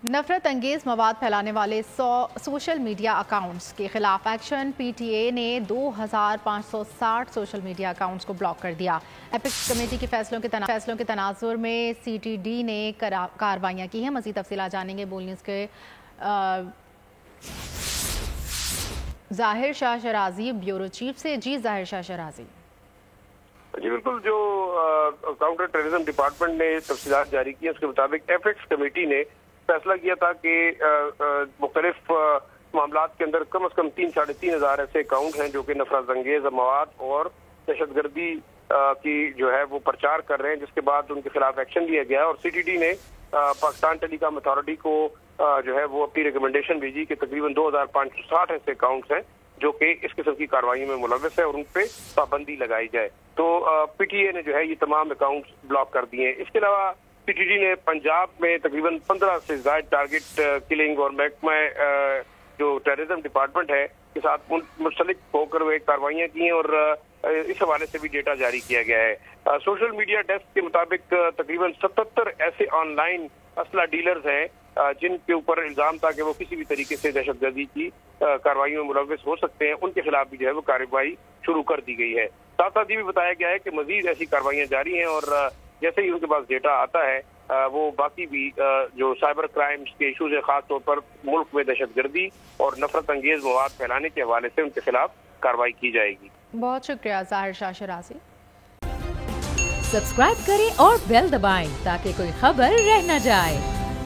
नफरत अंगेज मवाद फैलाने वाले 100 सोशल मीडिया अकाउंट्स के खिलाफ एक्शन। PTA ने 2560 सोशल मीडिया अकाउंट्स को ब्लॉक कर दिया। एपिक्स कमेटी के फैसलों के तनाजुर में CTD ने कार्रवाइयाँ की हैं। मज़ीद तफसीलात जानेंगे बोल न्यूज़ के ज़ाहिर शाह शराजी ब्यूरो चीफ से। जी ज़ाहिर शाह शराजी। जी बिल्कुल, जो काउंटर टेररिज्म डिपार्टमेंट ने तफसीलात जारी की, उसके मुताबिक एपिक्स कमेटी ने फैसला किया था कि मुख्तलिफ मामलात के अंदर कम से कम 3-3.5 हज़ार ऐसे अकाउंट हैं जो कि नफरत अंगेज मवाद और दहशतगर्दी की जो है वो प्रचार कर रहे हैं, जिसके बाद उनके खिलाफ एक्शन लिया गया। और CTD ने पाकिस्तान टेलीकॉम अथॉरिटी को जो है वो अपनी रिकमेंडेशन भेजी कि तकरीबन 2560 ऐसे अकाउंट्स हैं जो कि इस किस्म की कार्रवाई में मुलव्वस है और उन पर पाबंदी लगाई जाए। तो PTA ने जो है ये तमाम अकाउंट्स ब्लॉक कर दिए हैं। इसके अलावा CTD ने पंजाब में तकरीबन 15 से ज़ायद टारगेट किलिंग और महकमा जो टेररिज्म डिपार्टमेंट है के साथ मुंसलिक होकर वे कार्रवाइयाँ की हैं और इस हवाले से भी डेटा जारी किया गया है। सोशल मीडिया डेस्क के मुताबिक तकरीबन 77 ऐसे ऑनलाइन असला डीलर्स हैं जिनके ऊपर इल्ज़ाम था कि वो किसी भी तरीके से दहशतगर्दी की कार्रवाई में मुलव्वस हो सकते हैं। उनके खिलाफ भी जो है वो कार्रवाई शुरू कर दी गई है। साथ साथ ये भी बताया गया है कि मजीद ऐसी कार्रवाइयाँ जारी हैं और जैसे ही उनके पास डेटा आता है वो बाकी भी जो साइबर क्राइम्स के इशूज है, खास तौर पर मुल्क में दहशतगर्दी और नफरत अंगेज मवाद फैलाने के हवाले से उनके खिलाफ कार्रवाई की जाएगी। बहुत शुक्रिया ज़ाहिर शाह शराजी। सब्सक्राइब करें और बेल दबाएं ताकि कोई खबर रह न जाए।